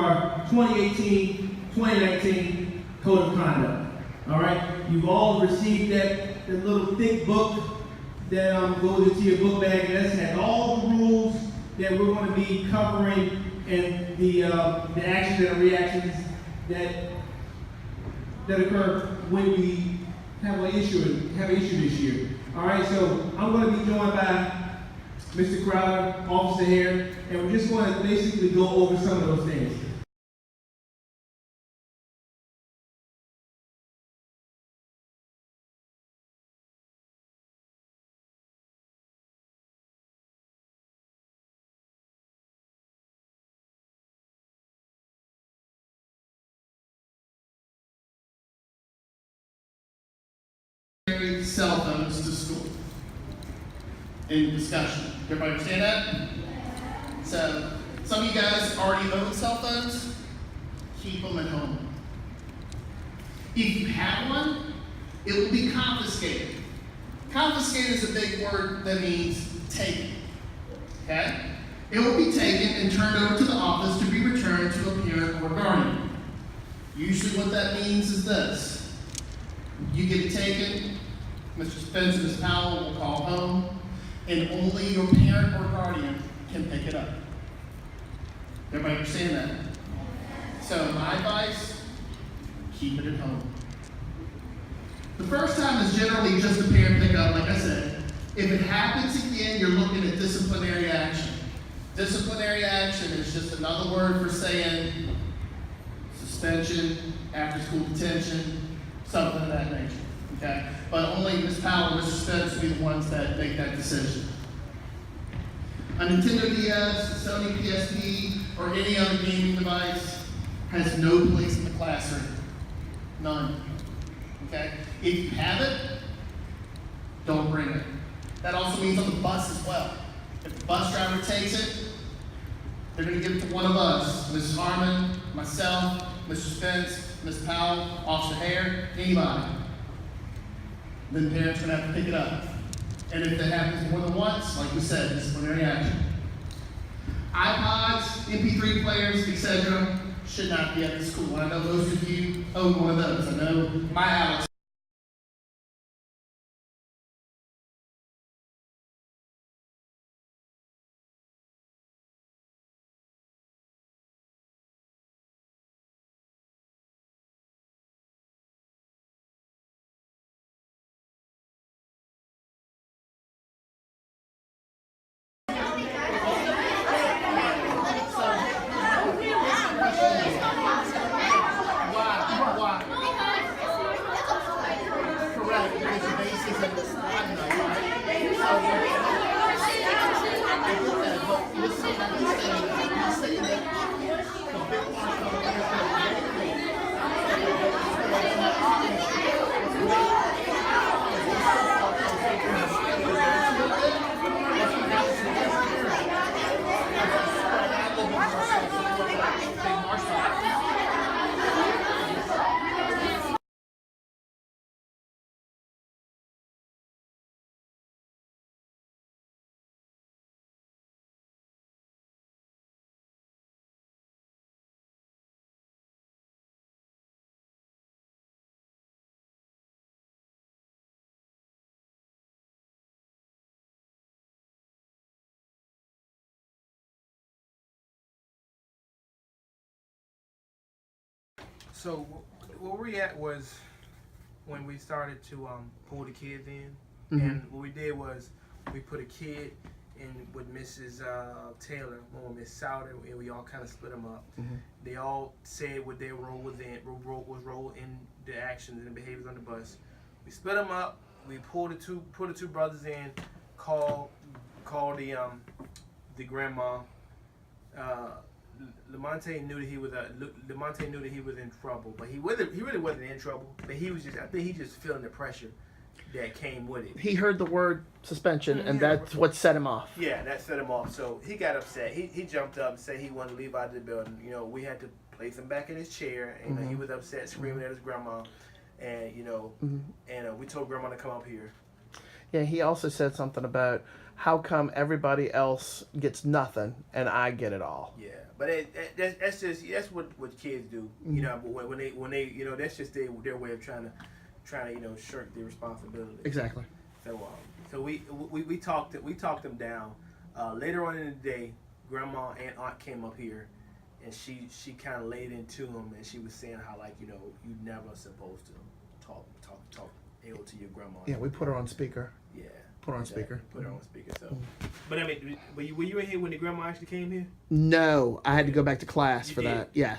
our 2018-2019 Code of Conduct. All right? You've all received that little thick book that goes into your book bag. That has all the rules that we're going to be covering and the actions and reactions that occur when we have an issue this year. All right, so I'm going to be joined by Mr. Crowder, Officer Hare, and we're just going to basically go over some of those things. Cell phones to school in discussion. Everybody understand that? So, some of you guys already own cell phones. Keep them at home. If you have one, it will be confiscated. Confiscated is a big word that means taken. Okay? It will be taken and turned over to the office to be returned to a parent or guardian. Usually what that means is this. You get it taken, Mr. Spence and Ms. Powell will call home, and only your parent or guardian can pick it up. Everybody understand that? So my advice, keep it at home. The first time is generally just a parent pickup, like I said. If it happens again, you're looking at disciplinary action. Disciplinary action is just another word for saying suspension, after school detention, something of that nature. Okay? But only Ms. Powell and Mr. Spence will be the ones that make that decision. A Nintendo DS, a Sony PSP, or any other gaming device has no place in the classroom. None. Okay? If you have it, don't bring it. That also means on the bus as well. If the bus driver takes it, they're going to give it to one of us. Mrs. Harmon, myself, Mr. Spence, Ms. Powell, Officer Hare, anybody. Then parents are going to have to pick it up. And if that happens more than once, like we said, disciplinary action. iPods, MP3 players, etc. should not be at the school. I know most of you own one of those. I know my Alex. So where we at was when we started to pull the kids in, and what we did was we put a kid in with Mrs. Taylor or Miss Souter, and we all kind of split them up. They all said what their role was in the actions and the behaviors on the bus. We split them up. We pulled the two brothers in, called the grandma. Lamonte knew that he was in trouble, but he really wasn't in trouble. But I think he just feeling the pressure that came with it. He heard the word suspension, and that's what set him off. Yeah, that set him off. So he got upset. He jumped up and said he wanted to leave out of the building. You know, we had to place him back in his chair. And he was upset, screaming at his grandma, and and we told grandma to come up here. Yeah, he also said something about how come everybody else gets nothing and I get it all. Yeah, but that's just what kids do, you know. But when they you know, that's just their way of trying to you know, shirk their responsibility. Exactly. So we talked them down. Later on in the day, Grandma and Aunt came up here, and she kind of laid into them, and she was saying how, like, you know, you never supposed to talk ill to your grandma. Yeah, we put her on speaker. Yeah. Put her on speaker. Put her on speaker. So, but I mean, were you in here when the grandma actually came here? No, I had to go back to class You for did. that. Yes.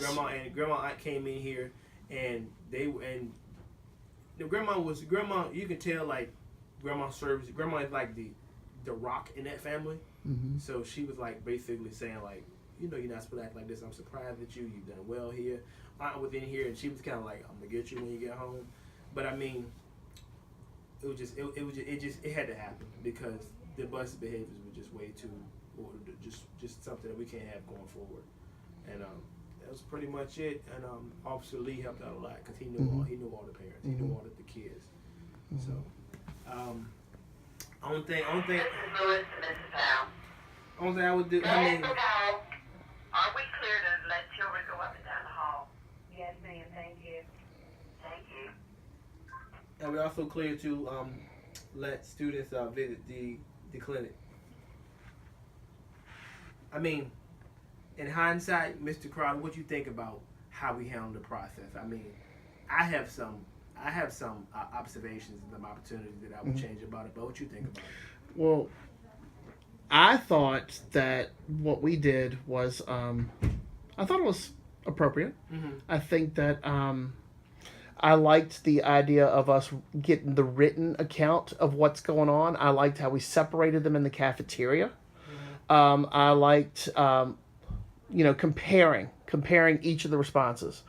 Grandma Aunt came in here, and the grandma. You can tell, like, grandma service. Grandma is like the rock in that family. Mm-hmm. So she was like basically saying, like, you know, you're not supposed to act like this. I'm surprised at you. You've done well here. Aunt was in here, and she was kind of like, I'm gonna get you when you get home. But I mean, it had to happen because the bus behaviors were just way too, or just something that we can't have going forward. And that was pretty much it. And Officer Lee helped out a lot because he knew all the parents, he knew all the kids. So only thing I would do. I mean, are we clear to let children go up and down the hall? Yes, ma'am. Thank you. Thank you. and we also clear to let students visit the clinic. I mean, in hindsight, Mr. Crowder, what you think about how we handled the process? I mean, I have some observations and some opportunities that I would change about it. But what you think about it? Well, I thought that what we did was, I thought it was appropriate. Mm-hmm. I think that I liked the idea of us getting the written account of what's going on. I liked how we separated them in the cafeteria. Mm-hmm. I liked, comparing each of the responses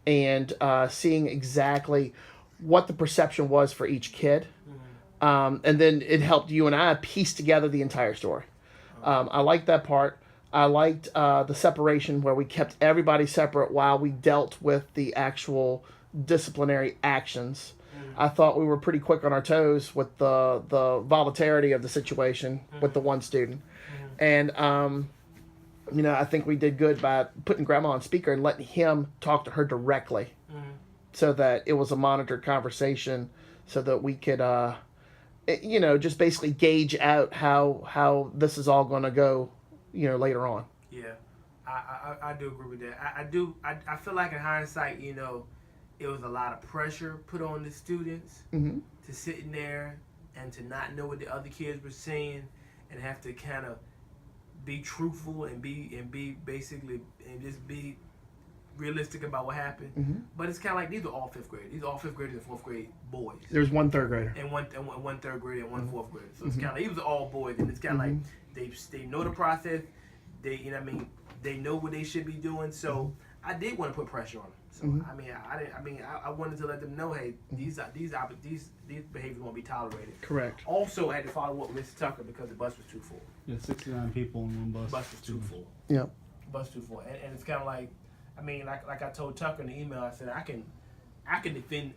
and seeing exactly what the perception was for each kid. Mm-hmm. And then it helped you and I piece together the entire story. I liked that part. I liked the separation where we kept everybody separate while we dealt with the actual disciplinary actions. I thought we were pretty quick on our toes with the volatility of the situation with the one student. And, I think we did good by putting Grandma on speaker and letting him talk to her directly so that it was a monitored conversation so that we could, just basically gauge out how this is all going to go, later on. Yeah, I do agree with that. I feel like in hindsight, it was a lot of pressure put on the students to sit in there and to not know what the other kids were saying and have to kind of be truthful and be basically and just be realistic about what happened. But it's kind of like these are all fifth graders. These are all fifth graders and fourth grade boys. There's one third grader. And one third grader and one fourth grader. So it's kind of like, these are all boys, and it's kind of like they know the process. They they know what they should be doing. So I did want to put pressure on them. So I wanted to let them know, hey, these behaviors won't be tolerated. Correct. Also, I had to follow up with Mr. Tucker because the bus was too full. Yeah, 69 people in one bus. The bus was too full. Yep. Bus too full, and it's kind of like, like I told Tucker in the email, I said I can defend.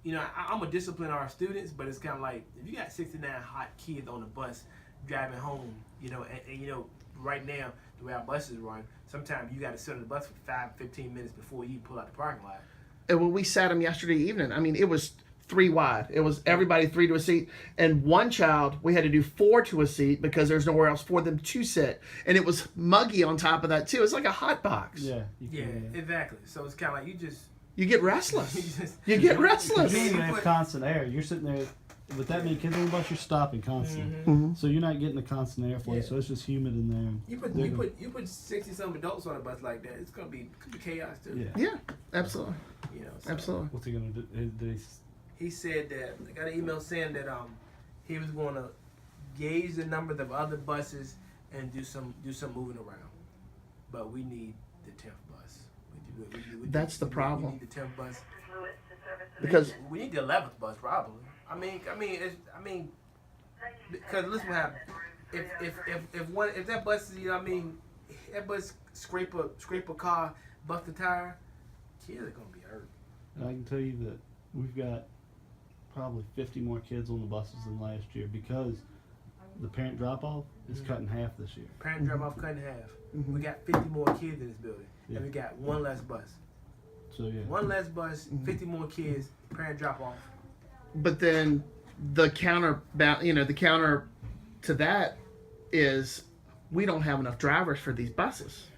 I'm gonna discipline our students, but it's kind of like if you got 69 hot kids on the bus driving home, and right now the way our buses run, sometimes you got to sit on the bus for 5-15 minutes before you pull out the parking lot. And when we sat them yesterday evening, it was 3 wide. It was everybody 3 to a seat, and one child we had to do 4 to a seat because there's nowhere else for them to sit, and it was muggy on top of that too. It's like a hot box. Yeah. Exactly. So it's kind of like you get restless. You get restless. You can't even have constant air. You're sitting there with that many kids on the bus. You're stopping constantly, so you're not getting the constant airflow. Yeah. So it's just humid in there. You put 60-some adults on a bus like that, it's could be chaos too. Yeah, absolutely. Absolutely. What's he gonna do? He said that I got an email saying that he was going to gauge the numbers of other buses and do some moving around, but we need the 10th bus. That's the problem. We need the 10th bus Because we need the 11th bus probably. Because listen what happened. If that bus is, that bus scrape a car, bust a tire, kids are gonna be hurt. And I can tell you that we've got probably 50 more kids on the buses than last year because the parent drop-off is cut in half this year. Parent drop off cut in half. We got 50 more kids in this building, and we got one less bus. So yeah. One less bus, 50 more kids, parent drop off. But then the counter to that is we don't have enough drivers for these buses.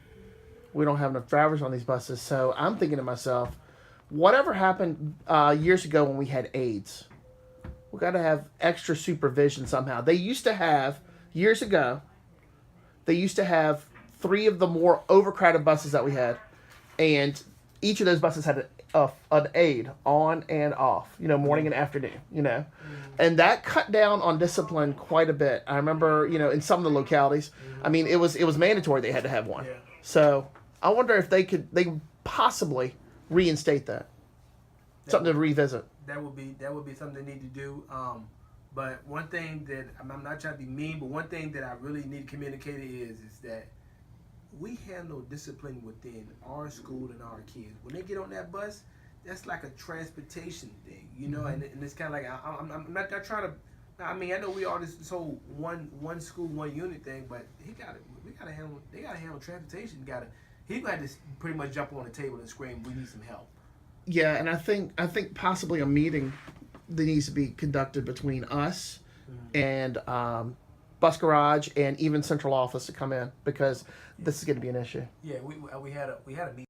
We don't have enough drivers on these buses. So I'm thinking to myself, whatever happened years ago when we had aides, we got to have extra supervision somehow. They used to have, years ago, they used to have 3 of the more overcrowded buses that we had. And each of those buses had an aide on and off, morning and afternoon, And that cut down on discipline quite a bit. I remember, in some of the localities, I mean, it was mandatory they had to have one. Yeah. So I wonder if they could possibly reinstate that. Something to revisit. That would be something they need to do. But one thing that I'm not trying to be mean, but one thing that I really need to communicate is that we have no discipline within our school and our kids. When they get on that bus, that's like a transportation thing, and it's kind of like I'm not trying to. I mean, I know we all this whole one school, one unit thing, but they gotta handle transportation. He got to pretty much jump on the table and scream, "We need some help." Yeah, and I think possibly a meeting that needs to be conducted between us and bus garage and even central office to come in, because this is going to be an issue. Yeah, we had a meeting.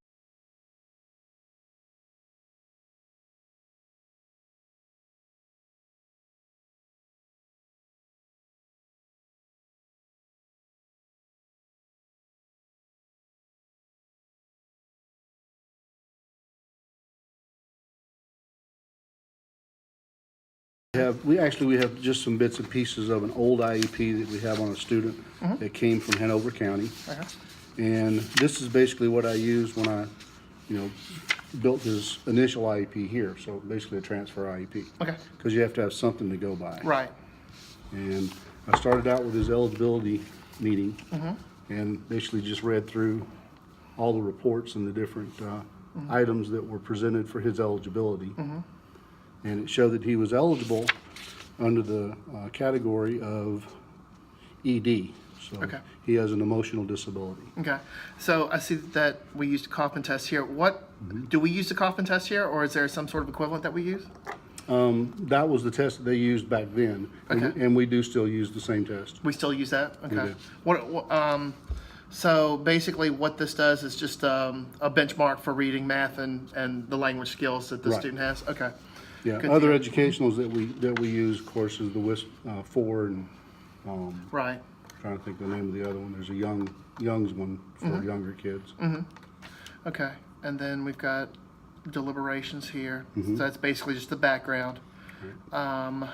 We have just some bits and pieces of an old IEP that we have on a student that came from Hanover County. And this is basically what I used when I, built his initial IEP here. So basically a transfer IEP. Okay. Because you have to have something to go by. Right. And I started out with his eligibility meeting and basically just read through all the reports and the different items that were presented for his eligibility. And it showed that he was eligible under the category of ED. So he has an emotional disability. Okay. So I see that we used a Kaufman test here. Do we use the Kaufman test here, or is there some sort of equivalent that we use? That was the test that they used back then. And we do still use the same test. We still use that? Okay. do. So basically what this does is just a benchmark for reading, math, and the language skills that the student has? Okay. Yeah, Good other deal. educationals that we use, of course, is the WISP 4 and Right. trying to think the name of the other one. There's a Young's one for younger kids. Okay. And then we've got deliberations here. So that's basically just the background. I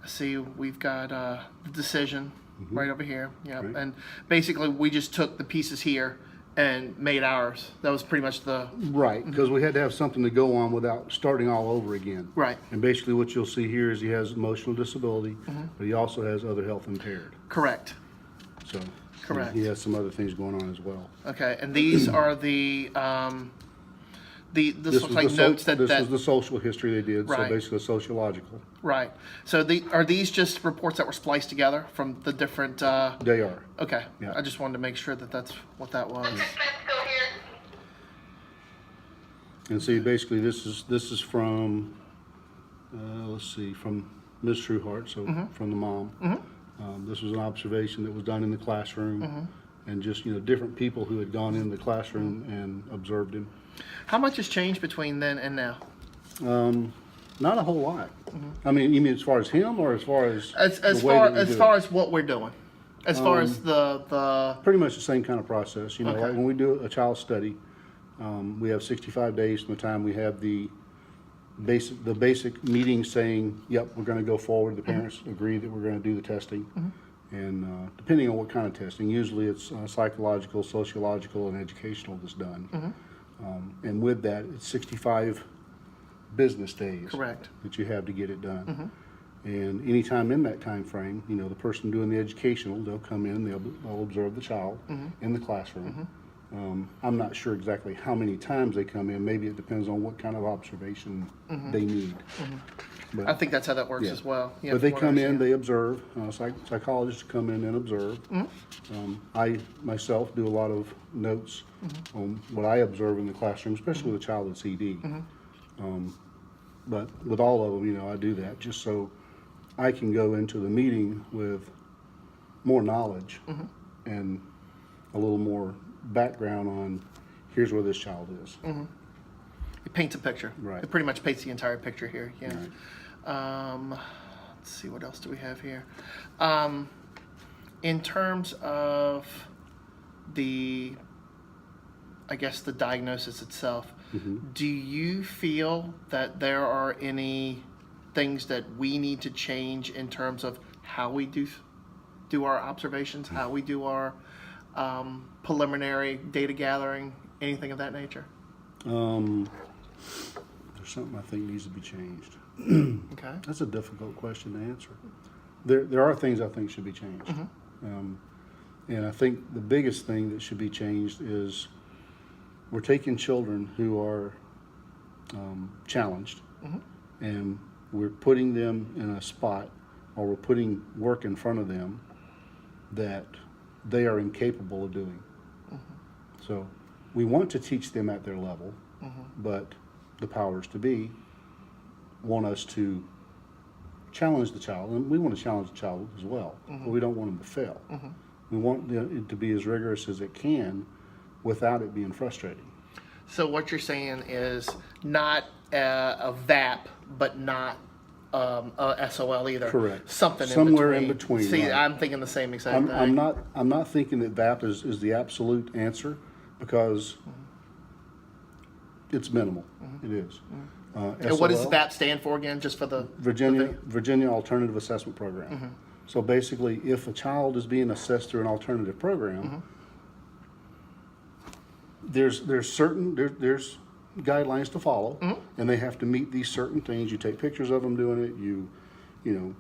see we've got the decision right over here. Yeah. Right. And basically we just took the pieces here and made ours. That was pretty much the... Right, because we had to have something to go on without starting all over again. Right. And basically what you'll see here is he has emotional disability, but he also has other health impaired. Correct. So Correct. he has some other things going on as well. Okay. And these are this looks like the notes this was the social history they did, Right. so basically sociological. Right. So are these just reports that were spliced together from the different... They are. Okay. Yeah. I just wanted to make sure that that's what that was. Let's go here. And see, basically this is from, let's see, from Ms. Trueheart, so from the mom. This was an observation that was done in the classroom, and just, different people who had gone in the classroom and observed him. How much has changed between then and now? Not a whole lot. I mean, you mean as far as him, or as far as As the way far that we do far it? as what we're doing, as far as the Pretty much the same kind of process. Okay. Like when we do a child study, we have 65 days from the time we have the basic meeting saying, yep, we're going to go forward. The parents agree that we're going to do the testing. And depending on what kind of testing, usually it's psychological, sociological, and educational that's done. And with that, it's 65 business days Correct. that you have to get it done. And anytime in that time frame, the person doing the educational, they'll come in, they'll observe the child in the classroom. I'm not sure exactly how many times they come in. Maybe it depends on what kind of observation they need. But, I think that's how that works yeah. as well. Yeah, But they from what I come in, understand. they observe. Psychologists come in and observe. I myself do a lot of notes on what I observe in the classroom, especially with a child that's ED. But with all of them, I do that just so I can go into the meeting with more knowledge and a little more background on here's where this child is. It paints a picture. Right. It pretty much paints the entire picture here. Yeah. Right. Let's see, what else do we have here? In terms of the diagnosis itself, do you feel that there are any things that we need to change in terms of how we do our observations, how we do our preliminary data gathering, anything of that nature? There's something I think needs to be changed. Okay. That's a difficult question to answer. There are things I think should be changed. And I think the biggest thing that should be changed is we're taking children who are challenged and we're putting them in a spot, or we're putting work in front of them that they are incapable of doing. So we want to teach them at their level, but the powers to be want us to challenge the child, and we want to challenge the child as well, but we don't want them to fail. We want it to be as rigorous as it can without it being frustrating. So what you're saying is not a VAP, but not a SOL either. Correct. Something Somewhere in in between. between, See, right. I'm thinking the same exact thing. I'm not thinking that VAP is the absolute answer, because it's minimal. It is. And what does SOL, VAP stand for again, just for the Virginia Alternative Assessment Program. So basically, if a child is being assessed through an alternative program, there's guidelines to follow, and they have to meet these certain things. You take pictures of them doing it. You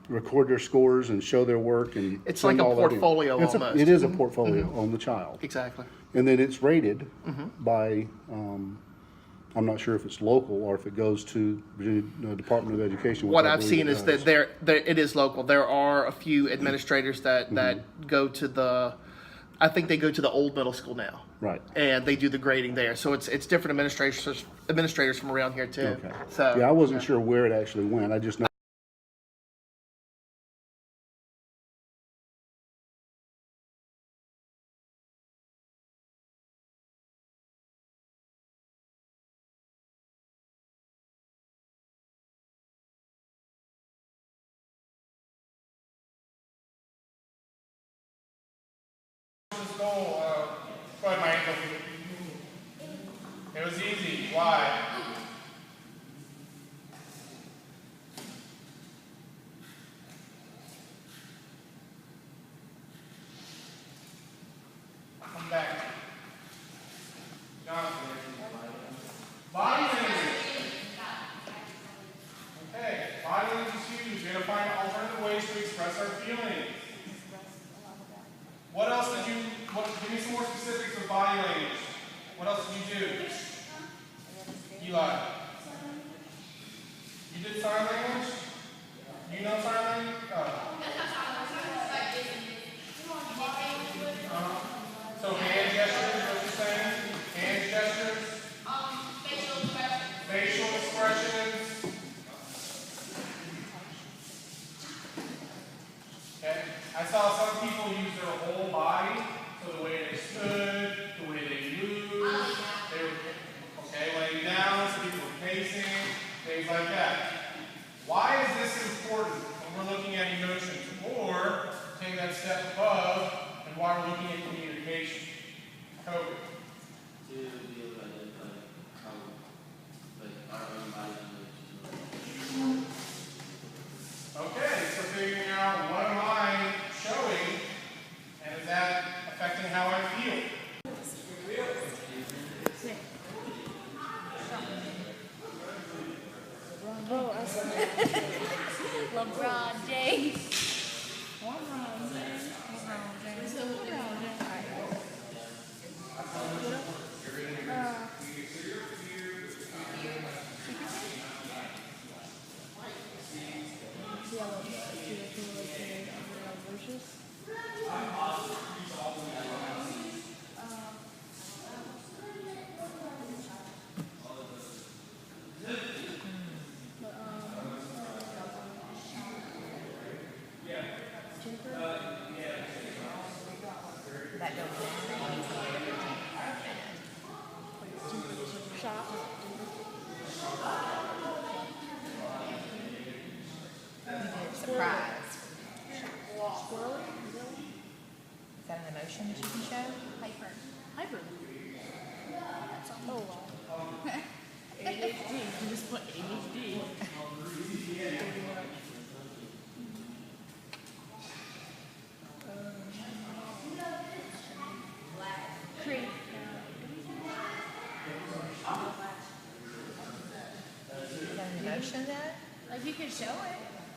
record their scores and show their work, and It's send like a all that in. portfolio almost. It is a portfolio on the child, Exactly. and then it's rated by. I'm not sure if it's local or if it goes to Virginia Department of Education. which What I I've believe seen it is does. that it is local. There are a few administrators that go to I think they go to the old middle school now. Right. And they do the grading there. So it's different administrators from around here too. Okay. So Yeah, I wasn't sure where it actually went. I just know. Go ahead, Michael. It was easy. Why? Come back. Jonathan. Body language. Okay, body language is huge. We're going to find alternative ways to express our feelings. What else did you, give me some more specifics of body language. What else did you do? Eli. You did sign language? You know sign language? So hand gestures, what you're saying? Hand gestures? Facial expressions. Okay. I saw some people use their whole body, so the way they stood, the way they moved, they were laying down, some people were pacing, things like that. Why is this important when we're looking at emotions, or take that step above and why we're looking at communication? Kobe. To be able to identify how, our own body language. Okay, so figuring out what am I showing, and is that affecting how I feel? LeBron James. LeBron James. LeBron James. LeBron James. purchase? That don't Shop. surprise. Squirrel? Is that an emotion that you can show? Hyper. Hyper. Oh, wow. ADHD. You just put ADHD. Create. Is that an emotion then? Like you can show it.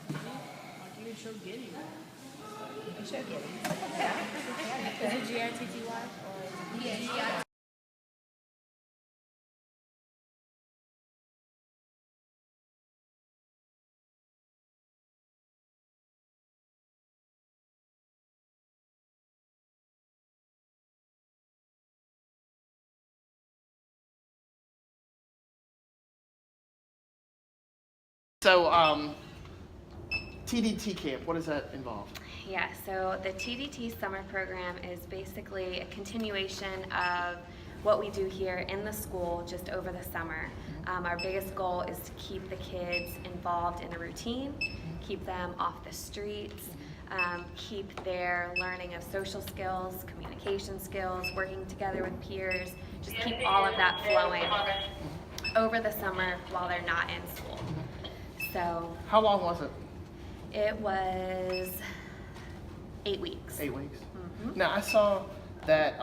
Like you can show Giddy. You can show Giddy. Is it G-I-T-T-Y? Yeah, G-I-T-T-Y. So, TDT camp, what does that involve? Yeah, so the TDT summer program is basically a continuation of what we do here in the school just over the summer. Our biggest goal is to keep the kids involved in a routine, keep them off the streets, keep their learning of social skills, communication skills, working together with peers, just keep all of that flowing over the summer while they're not in school. So How long was it? it was 8 weeks. 8 weeks. Mm-hmm. Now, I saw that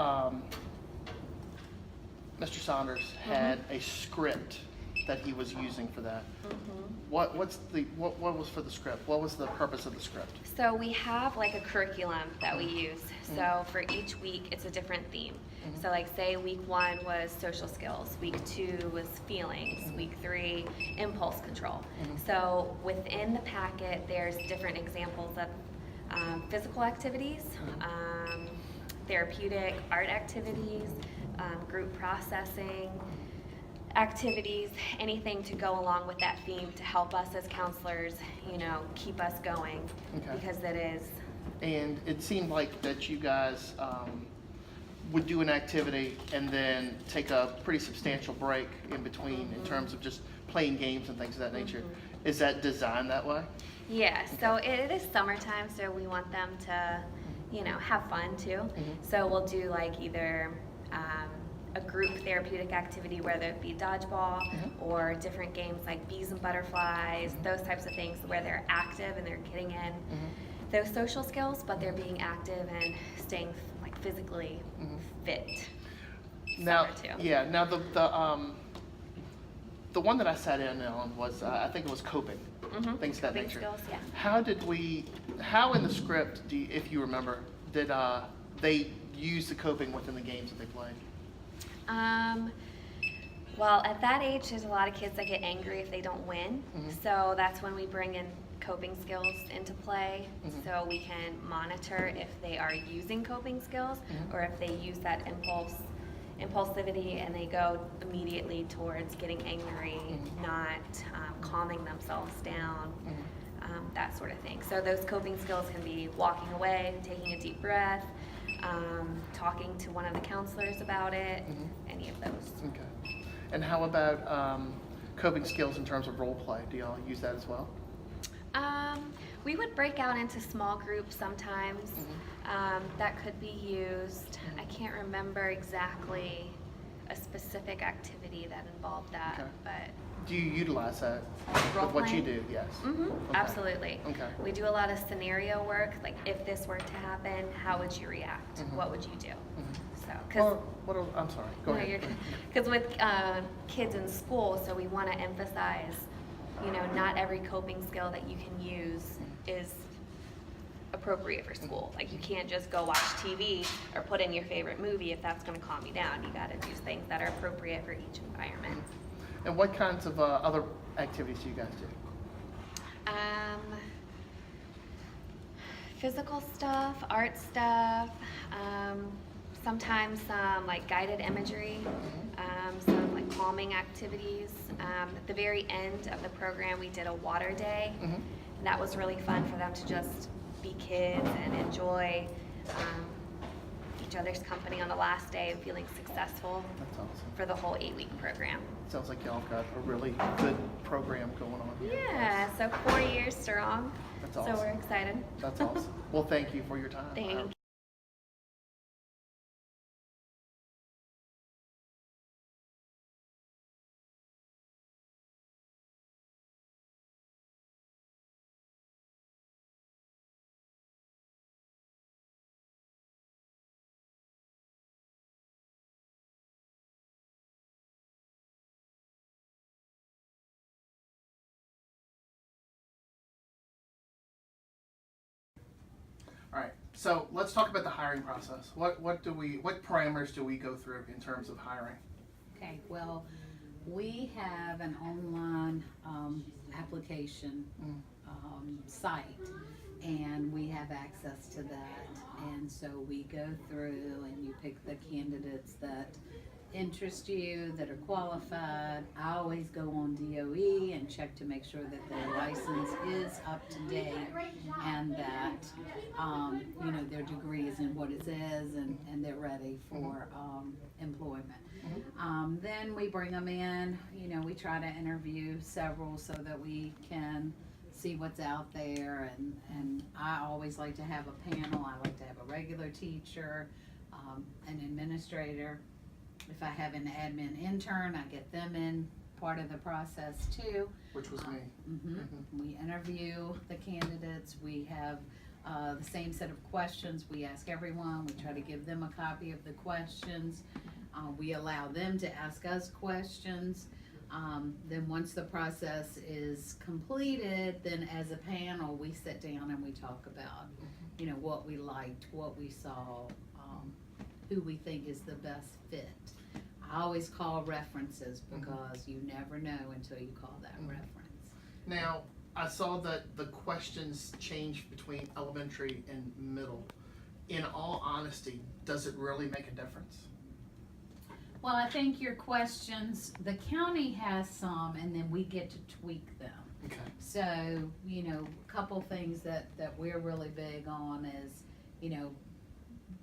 Mr. Saunders had a script that he was using for that. What was for the script? What was the purpose of the script? So we have like a curriculum that we use. So for each week, it's a different theme. So like say week 1 was social skills, week 2 was feelings, week 3 impulse control. So within the packet, there's different examples of physical activities, therapeutic art activities, group processing activities, anything to go along with that theme to help us as counselors, keep us going. Okay. Because that is. And it seemed like that you guys would do an activity and then take a pretty substantial break in between in terms of just playing games and things of that nature. Is that designed that way? Yeah, so it is summertime, so we want them to, have fun too. So we'll do like either a group therapeutic activity, whether it be dodgeball or different games like bees and butterflies, those types of things where they're active and they're getting in those social skills, but they're being active and staying like physically fit. Now, Summer too. yeah. Now the one that I sat in on was I think it was coping, things of that Coping nature. skills, yeah. How in the script, if you remember, did they use the coping within the games that they played? Well, at that age, there's a lot of kids that get angry if they don't win. So that's when we bring in coping skills into play. So we can monitor if they are using coping skills or if they use that impulsivity and they go immediately towards getting angry, not calming themselves down, that sort of thing. So those coping skills can be walking away, taking a deep breath, talking to one of the counselors about it, any of those. Okay. And how about coping skills in terms of role play? Do y'all use that as well? We would break out into small groups sometimes. That could be used. I can't remember exactly a specific activity that involved that, Okay. but Do you utilize that Role with what you playing? do? Yes. Okay. Absolutely. Okay. We do a lot of scenario work, like if this were to happen, how would you react? What would you do? So, I'm sorry. Go ahead. Because with kids in school, so we want to emphasize, not every coping skill that you can use is appropriate for school. Like you can't just go watch TV or put in your favorite movie if that's going to calm you down. You got to do things that are appropriate for each environment. And what kinds of other activities do you guys do? physical stuff, art stuff, sometimes some like guided imagery, some like calming activities. At the very end of the program, we did a water day. And that was really fun for them to just be kids and enjoy each other's company on the last day of feeling successful That's awesome. for the whole 8-week program. Sounds like y'all got a really good program going on here. Yeah, so 4 years strong. That's So awesome. we're excited. That's awesome. Well, thank you for your time. Thank you. All right. So let's talk about the hiring process. What parameters do we go through in terms of hiring? Okay, well, we have an online application site, and we have access to that. And so we go through and you pick the candidates that interest you, that are qualified. I always go on DOE and check to make sure that their license is up to date and that you know, their degree is in what it says and they're ready for employment. Then we bring them in, you know, we try to interview several so that we can see what's out there, and I always like to have a panel. I like to have a regular teacher, an administrator. If I have an admin intern, I get them in part of the process too. Which was me. We interview the candidates. We have the same set of questions we ask everyone. We try to give them a copy of the questions. We allow them to ask us questions. Then once the process is completed, then as a panel, we sit down and we talk about, you know, what we liked, what we saw, who we think is the best fit. I always call references because you never know until you call that reference. Now, I saw that the questions change between elementary and middle. In all honesty, does it really make a difference? Well, I think your questions, the county has some, and then we get to tweak them. Okay. So, you know, a couple things that we're really big on is, you know,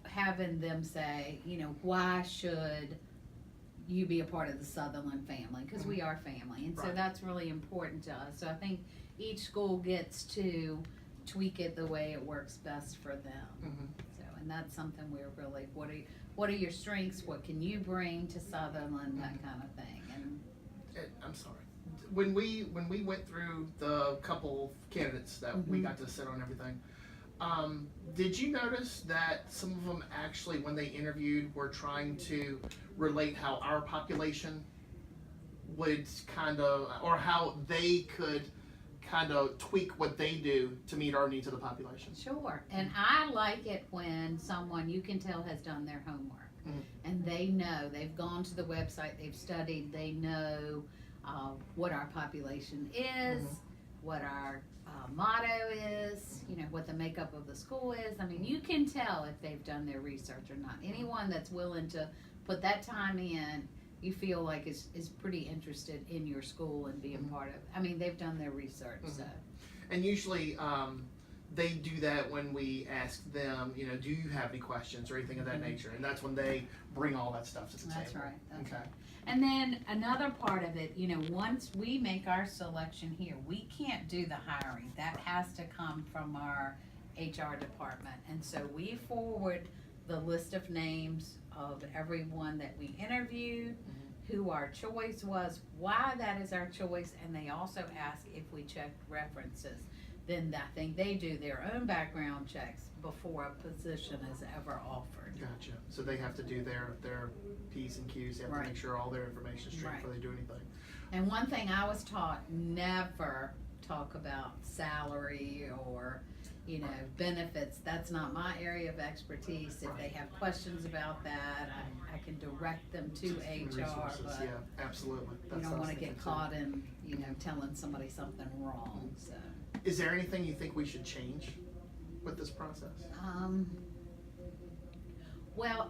having them say, you know, why should you be a part of the Sutherland family? Because we are family, and so Right. that's really important to us. So I think each school gets to tweak it the way it works best for them. So, and that's something we're really, what are your strengths? What can you bring to Sutherland? That kind of thing. And I'm sorry. When we went through the couple candidates that we got to sit on everything, did you notice that some of them actually, when they interviewed, were trying to relate how our population would kind of, or how they could kind of tweak what they do to meet our needs of the population? sure. And I like it when someone you can tell has done their homework. And they know, they've gone to the website, they've studied, they know what our population is, what our motto is, you know, what the makeup of the school is. I mean, you can tell if they've done their research or not. Anyone that's willing to put that time in, you feel like is pretty interested in your school and being part of it. I mean, they've done their research, so. And usually, they do that when we ask them, you know, do you have any questions or anything of that nature? And that's when they bring all that stuff to the That's table. right. That's Okay. right. And then another part of it, you know, once we make our selection here, we can't do the hiring. That has to come from our HR department. And so we forward the list of names of everyone that we interviewed, who our choice was, why that is our choice, and they also ask if we checked references. Then I think they do their own background checks before a position is ever offered. Gotcha. So they have to do their P's and Q's. They have to Right. make sure all their information is straight Right. before they do anything. And one thing I was taught, never talk about salary or, you know, benefits. That's not my area of expertise. If they have questions about that, I can direct them to HR, Resources, but yeah, absolutely. you That's what I don't was wanna get thinking too. caught in, you know, telling somebody something wrong, so. Is there anything you think we should change with this process? Well,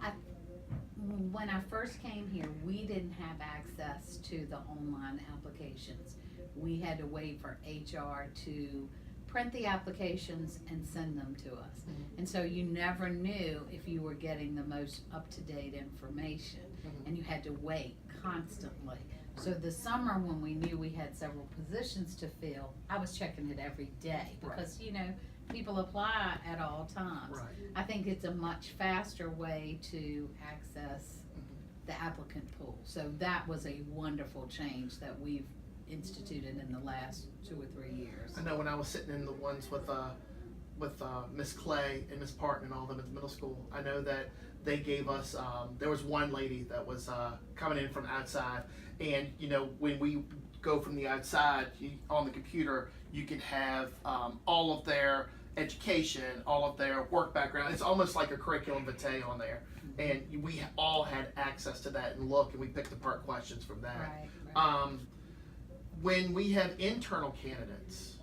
when I first came here, we didn't have access to the online applications. We had to wait for HR to print the applications and send them to us. And so you never knew if you were getting the most up-to-date information, and you had to wait constantly. So the summer, when we knew we had several positions to fill, I was checking it every day because, you know, people apply at all times. Right. I think it's a much faster way to access the applicant pool. So that was a wonderful change that we've instituted in the last 2 or 3 years. I know when I was sitting in the ones with Miss Clay and Miss Parton and all them at the middle school, I know that they gave us, there was one lady that was coming in from outside, and you know, when we go from the outside, on the computer, you can have all of their education, all of their work background. It's almost like a curriculum vitae on there. And we all had access to that and look, and we picked apart questions from that. Right. When we have internal candidates,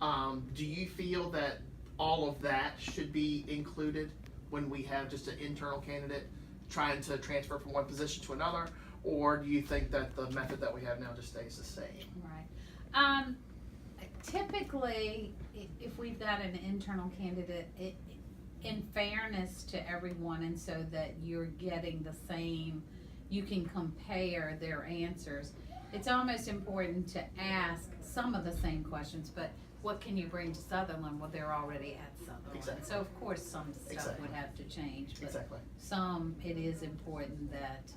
do you feel that all of that should be included when we have just an internal candidate trying to transfer from one position to another? Or do you think that the method that we have now just stays the same? Right. Typically, if we've got an internal candidate, in fairness to everyone, and so that you're getting the same, you can compare their answers, it's almost important to ask some of the same questions, but what can you bring to Sutherland? Well, they're already at Sutherland. Exactly. So of course some stuff Exactly. would have to change, but Exactly. some, it is important that,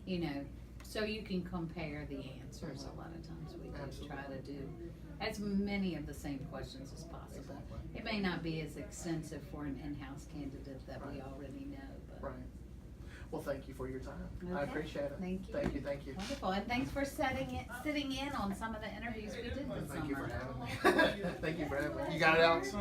you know, so you can compare the answers. A lot of times we do try to do as many of the same questions as possible. Exactly. It may not be as extensive for an in-house candidate that we already know, but. Right. Well, thank you for your time. I Okay. appreciate it. Thank you. Thank you. Thank you. Wonderful, and thanks for sitting in on some of the interviews we did this Thank you for summer. having me. Thank you for having me. You got it, Alex?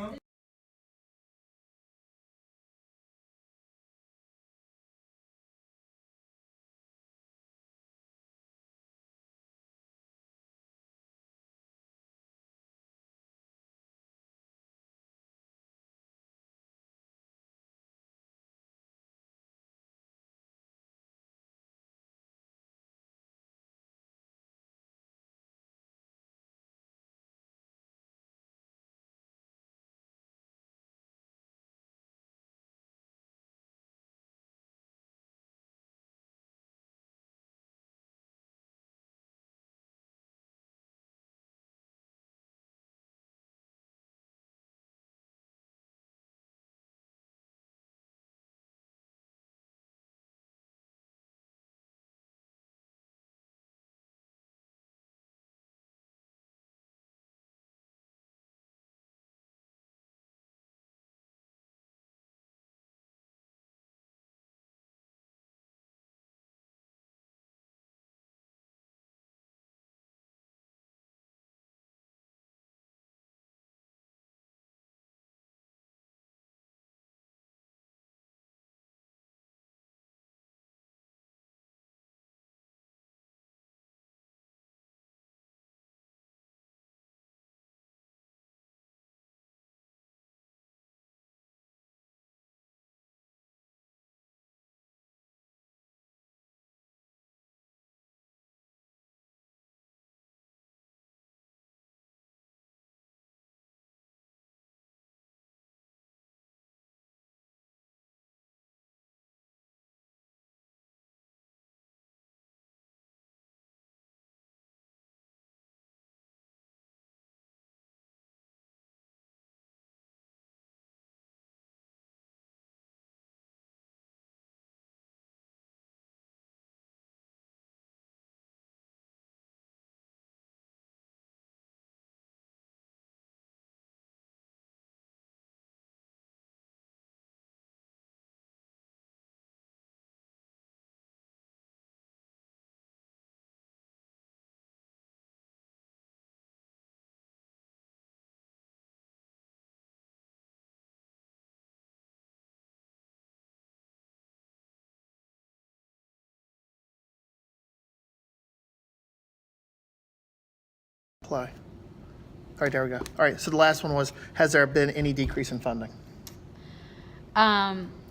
Play. All right, there we go. All right, so the last one was, has there been any decrease in funding?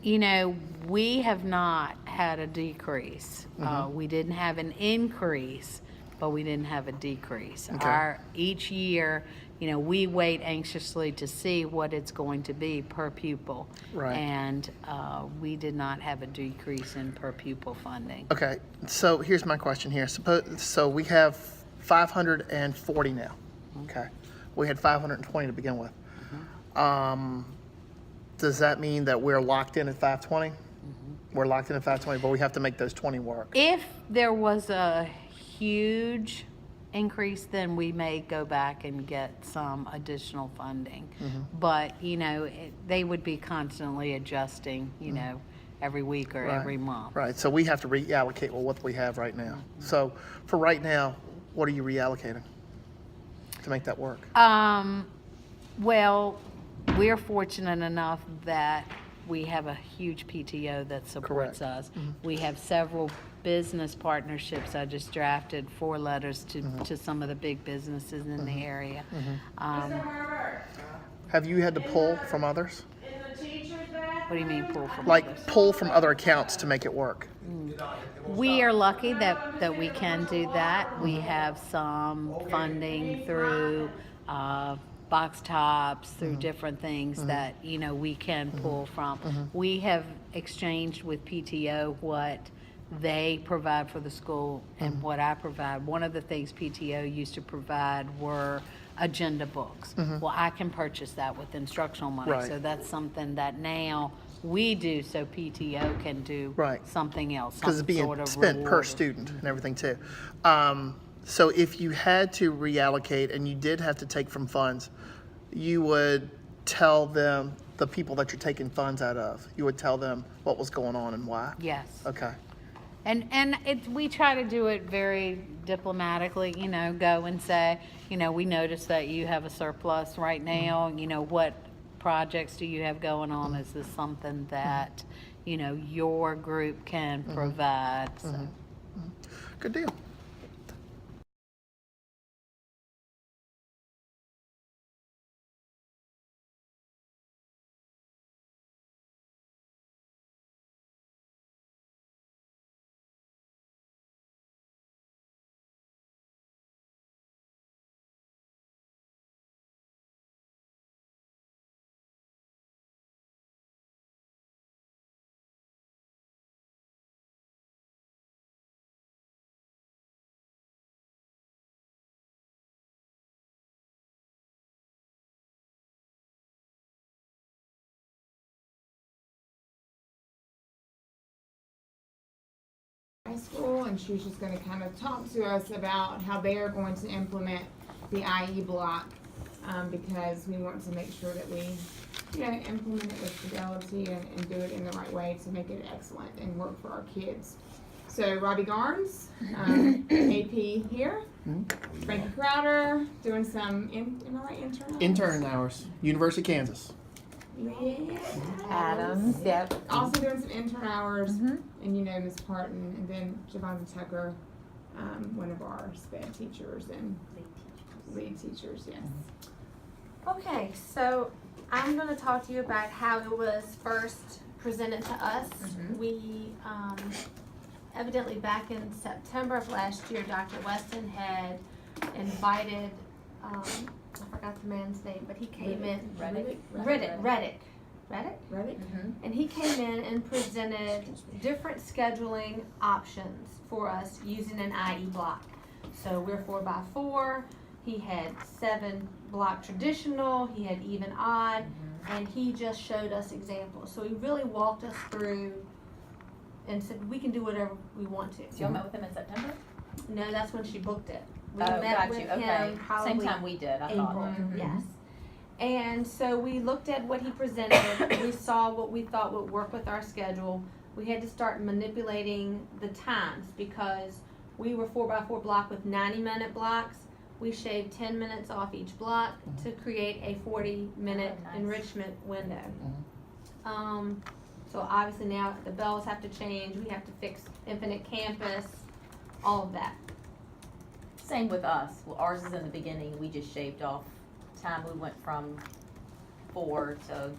You know, we have not had a decrease. We didn't have an increase, but we didn't have a decrease. Okay. Each year, you know, we wait anxiously to see what it's going to be per pupil. Right. And we did not have a decrease in per pupil funding. Okay, so here's my question here. So we have 540 now. Okay, we had 520 to begin with. Does that mean that we're locked in at 520? We're locked in at 520, but we have to make those 20 work. If there was a huge increase, then we may go back and get some additional funding. But, you know, they would be constantly adjusting, you know, every week or every month. Right, so we have to reallocate what we have right now. So for right now, what are you reallocating to make that work? Well, we're fortunate enough that we have a huge PTO that supports us. We have several business partnerships. I just drafted 4 letters to some of the big businesses in the area. Have you had to pull from others? What do you mean pull from Like others? pull from other accounts to make it work? We are lucky that we can do that. We have some funding through box tops, through different things that, you know, we can pull from. We have exchanged with PTO what they provide for the school and what I provide. One of the things PTO used to provide were agenda books. Well, I can purchase that with instructional money. Right. So that's something that now we do so PTO can do something else. Because it's being sort of spent per reward. student and everything too. So if you had to reallocate and you did have to take from funds, you would tell them, the people that you're taking funds out of, you would tell them what was going on and why? Yes. Okay. And we try to do it very diplomatically, you know, go and say, you know, we noticed that you have a surplus right now, you know, what projects do you have going on? Is this something that, you know, your group can provide? So. Good deal. high school, and she was just going to kind of talk to us about how they are going to implement the IE block, because we want to make sure that we, you know, implement it with fidelity and do it in the right way to make it excellent and work for our kids. So Robbie Garnes, AP here, Frankie Crowder, doing some Intern hours, University of Kansas. Yeah. Adams, yep. Also doing some intern hours, and you know Miss Parton, and then Javon Tucker, one of our SPED teachers and lead teachers. Yes. Okay, so I'm going to talk to you about how it was first presented to us. We evidently back in September of last year, Dr. Weston had invited. I forgot the man's name, but he came in. Reddick. And he came in and presented different scheduling options for us using an IE block. So we're 4x4. He had 7 block traditional. He had even odd, and he just showed us examples. So he really walked us through and said we can do whatever we want to. So y'all met with him in September? No, that's when she booked it. We met met with him okay. probably Same time we did, I April. thought. Yes. And so we looked at what he presented. We saw what we thought would work with our schedule. We had to start manipulating the times because we were 4x4 block with 90-minute blocks. We shaved 10 minutes off each block to create a 40-minute enrichment window. So obviously now the bells have to change. We have to fix Infinite Campus, all of that. Same with us. Well, ours is in the beginning. We just shaved off time. We went from 4 to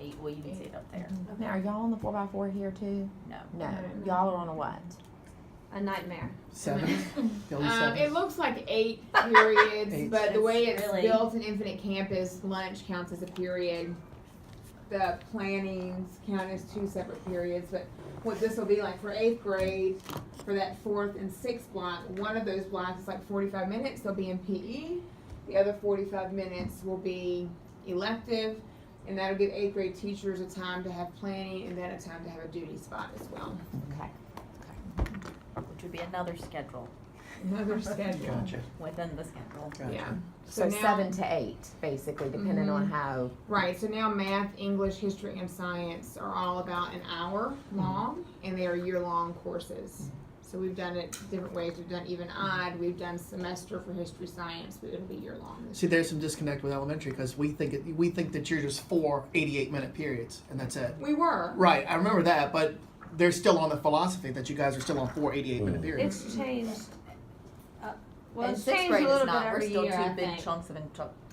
8, well, you can see it up there. Now, are y'all on the 4x4 here too? No. No. Y'all are on a what? A nightmare. 7. Billy 7. It looks like 8 periods, 8. but the way it's really- built in Infinite Campus, lunch counts as a period. The plannings count as 2 separate periods, but what this will be like for 8th grade, for that 4th and 6th block, one of those blocks is like 45 minutes, they'll be in PE. The other 45 minutes will be elective, and that'll give 8th grade teachers a time to have planning and then a time to have a duty spot as well. Okay. Which would be another schedule Another schedule. Gotcha. within the schedule. Gotcha. Yeah. So now- 7 to 8, basically, depending on how. Right, so now math, English, history, and science are all about an hour long, and they are year-long courses. So we've done it different ways. We've done even odd. We've done semester for history, science, but it'll be year-long. See, there's some disconnect with elementary because we think that you're just 4 88-minute periods and that's it. We were. Right, I remember that, but they're still on the philosophy that you guys are still on 4 88-minute periods. It's changed. Well, And it's 6th changed a grade little is bit not, we're every still year, I 2 big think, chunks of, A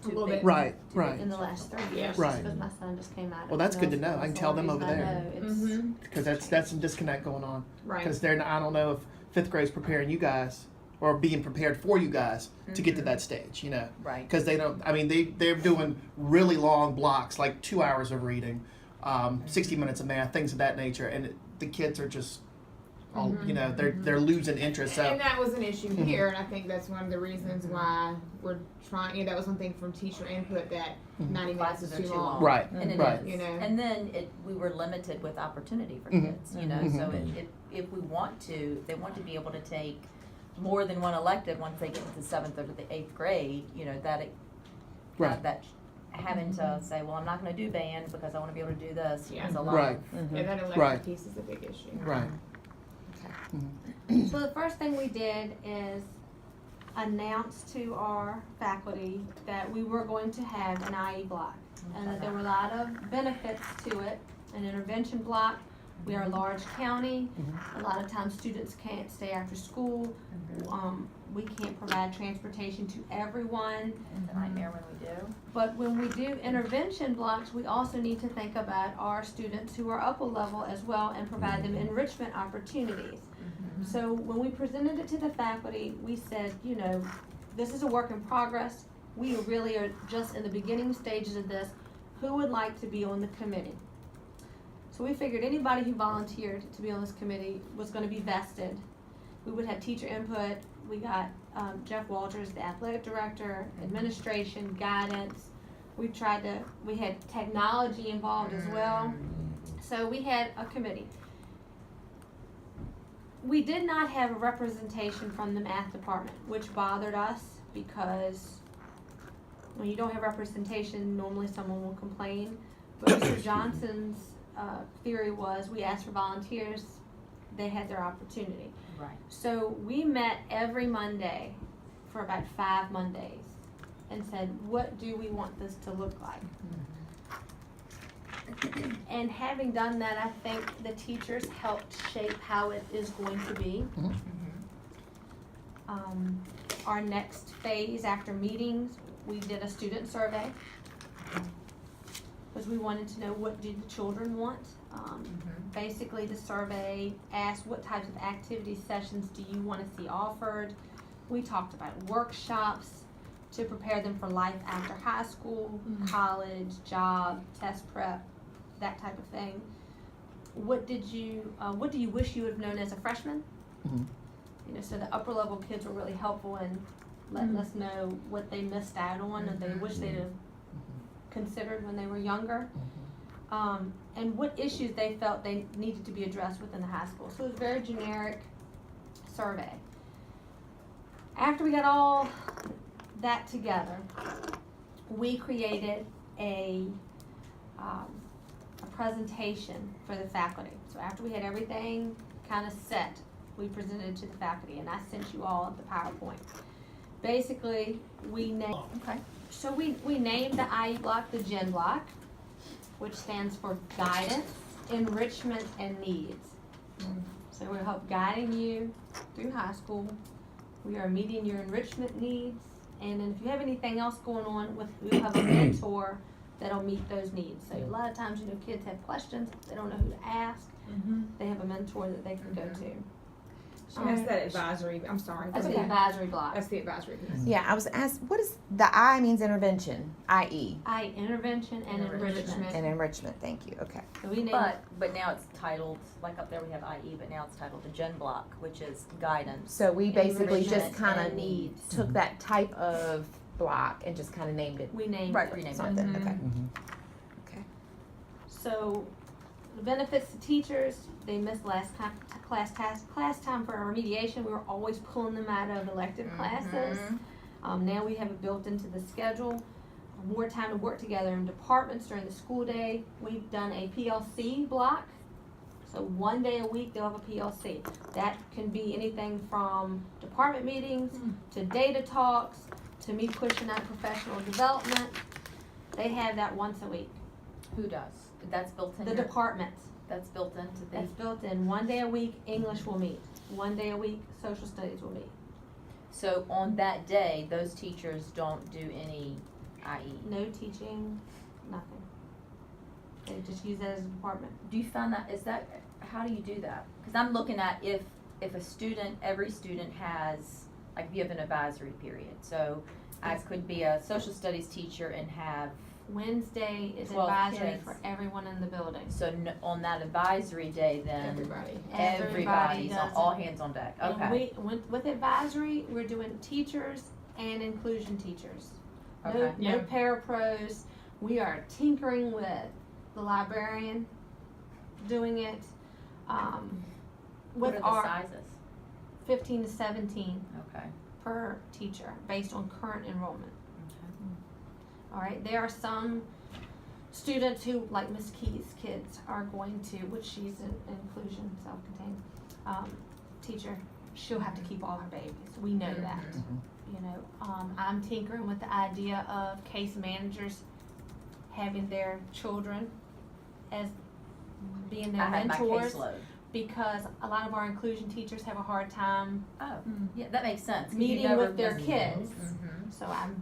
two little big. bit. Right, two right. big in the last 3 years. Right. Because my son just came out. Well, that's good to know. I can tell them over there. I know, it's, Mm-hmm. Because that's some disconnect going on. Right. Because I don't know if 5th grade's preparing you guys or being prepared for you guys to get to that stage, you know. Right. Because they don't, I mean, they're doing really long blocks, like 2 hours of reading, 60 minutes of math, things of that nature, and the kids are just, all, you know, they're losing interest. So And that was an issue here, and I think that's one of the reasons why we're trying. You know, that was one thing from teacher input that 90 minutes is Classes are too too long. long. right, And it right. is. You know. And then we were limited with opportunity for Mhm. kids, you know, so if we want to, they want to be able to take more than one elective once they get to the 7th or the 8th grade, you know, Right. that having to say, well, I'm not gonna do band because I wanna be able to do this, Yeah. is a lot. Right. Yeah, that elective Right. piece is a big issue. Right. So the first thing we did is announce to our faculty that we were going to have an IE block. And that there were a lot of benefits to it. An intervention block, we are a large county, a lot of times students can't stay after school. We can't provide transportation to everyone. It's a nightmare when we do. But when we do intervention blocks, we also need to think about our students who are upper level as well and provide them enrichment opportunities. So when we presented it to the faculty, we said, you know, this is a work in progress. We really are just in the beginning stages of this. Who would like to be on the committee? So we figured anybody who volunteered to be on this committee was gonna be vested. We would have teacher input. We got Jeff Walters, the athletic director, administration, guidance. We had technology involved as well. So we had a committee. We did not have a representation from the math department, which bothered us because when you don't have representation, normally someone will complain. But Mr. Johnson's theory was we asked for volunteers, they had their opportunity. Right. So we met every Monday for about 5 Mondays and said, what do we want this to look like? And having done that, I think the teachers helped shape how it is going to be. Our next phase after meetings, we did a student survey because we wanted to know what do the children want. Basically, the survey asked what types of activity sessions do you want to see offered. We talked about workshops to prepare them for life after high school, college, job, test prep, that type of thing. What do you wish you would have known as a freshman? You know, so the upper level kids were really helpful in letting us know what they missed out on and they wish they'd have considered when they were younger. And what issues they felt they needed to be addressed within the high school. So it was a very generic survey. After we got all that together, we created a presentation for the faculty. So after we had everything kind of set, we presented it to the faculty, and I sent you all the PowerPoint. Basically, we named we named the IE block the GEN block, which stands for Guidance, Enrichment, and Needs. So we'll help guiding you through high school. We are meeting your enrichment needs, and then if you have anything else going on, we'll have a mentor that'll meet those needs. So a lot of times, kids have questions, they don't know who to ask. They have a mentor that they can go to. That's that advisory. I'm sorry. That's the advisory block. That's the advisory piece. Yeah, I was asked, what is the I means intervention, IE, Intervention and enrichment. and enrichment. Thank you. Okay. So we need But now it's titled, like up there we have IE, but now it's titled the Gen Block, which is guidance. So we basically Enrichment just kind and of needs. took that type of block and just kind of named it we named Right, it. renamed it. something. Okay. Okay. So the benefits to teachers, they missed class time for remediation. We were always pulling them out of elective classes. Now we have it built into the schedule. More time to work together in departments during the school day. We've done a PLC block. So one day a week they'll have a PLC. That can be anything from department meetings to data talks to me pushing out professional development. They have that once a week. Who does? That's built in The your- departments. That's built into the. That's built in. One day a week, English will meet. One day a week, social studies will meet. So on that day, those teachers don't do any IE. No teaching, nothing. They just use that as a department. Do you find that, how do you do that? Because I'm looking at if a student, every student has, like if you have an advisory period. So I could be a social studies teacher and have Wednesday is 12 advisory kids. for everyone in the building. So on that advisory day, then everybody's on, does all it. hands on deck. And Okay. with advisory, we're doing teachers and inclusion teachers. Okay. No parapros. We are tinkering with the librarian, doing it. What With are the our sizes? 15 to 17 Okay. per teacher based on current enrollment. All right, there are some students who, like Miss Key's kids, are going to, which she's an inclusion, self-contained teacher. She'll have to keep all her babies. We know that. I'm tinkering with the idea of case managers having their children as being their I have my mentors, caseload. because a lot of our inclusion teachers have a hard time Oh, yeah, that makes sense. 'Cause you meeting never with their miss- kids. Mhm. So I'm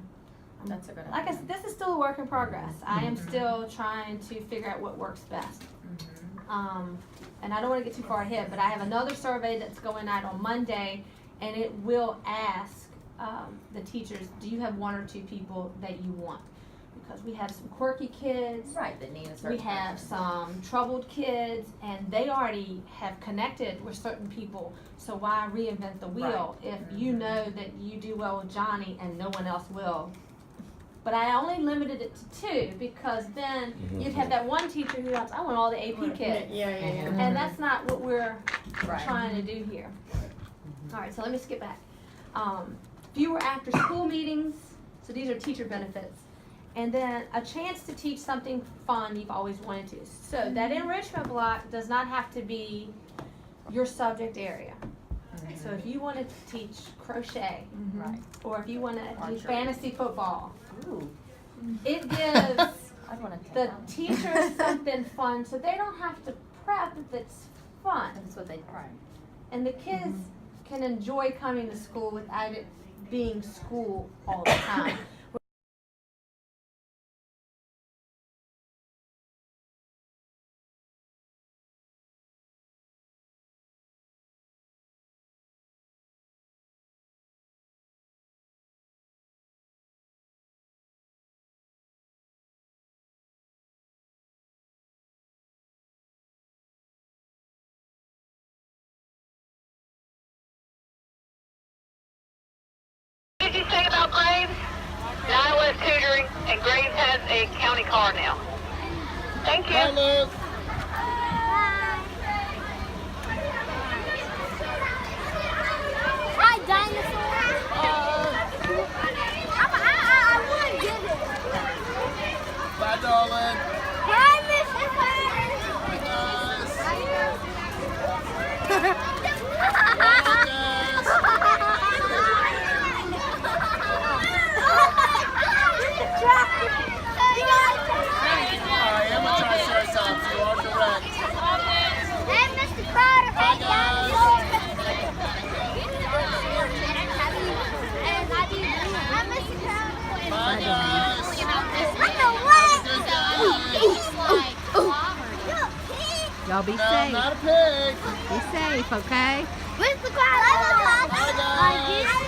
That's a good like I idea. said, this is still a work in progress. I am still trying to figure out what works best. And I don't want to get too far ahead, but I have another survey that's going out on Monday, and it will ask the teachers, do you have one or two people that you want? Because we have some quirky kids. Right, that need a certain We have person. some troubled kids, and they already have connected with certain people. So why reinvent the wheel if you know that you do well with Johnny and no one else will? But I only limited it to 2 because then you'd have that one teacher who goes, I want all the AP kids. Yeah. And that's not what we're Right. trying to do here. All right, so let me skip back. Fewer after school meetings, so these are teacher benefits. And then a chance to teach something fun you've always wanted to. So that enrichment block does not have to be your subject area. So if you wanted to teach crochet, Right. or if you want to do Archery. fantasy football, Ooh. it gives I want to take the that one. teachers something fun, so they don't have to prep if it's fun. That's what they right. And the kids can enjoy coming to school without it being school all the time. What did you say about Graves? Now less tutoring, and Graves has a county car now. Thank you. Hi, dinosaur. I want to get it. Bye, darling. Hi, Mr. Alright, I'm gonna try Triceratops. Y'all be No, safe. I'm not a pig. Be safe, okay? Where's the car? Bye, guys.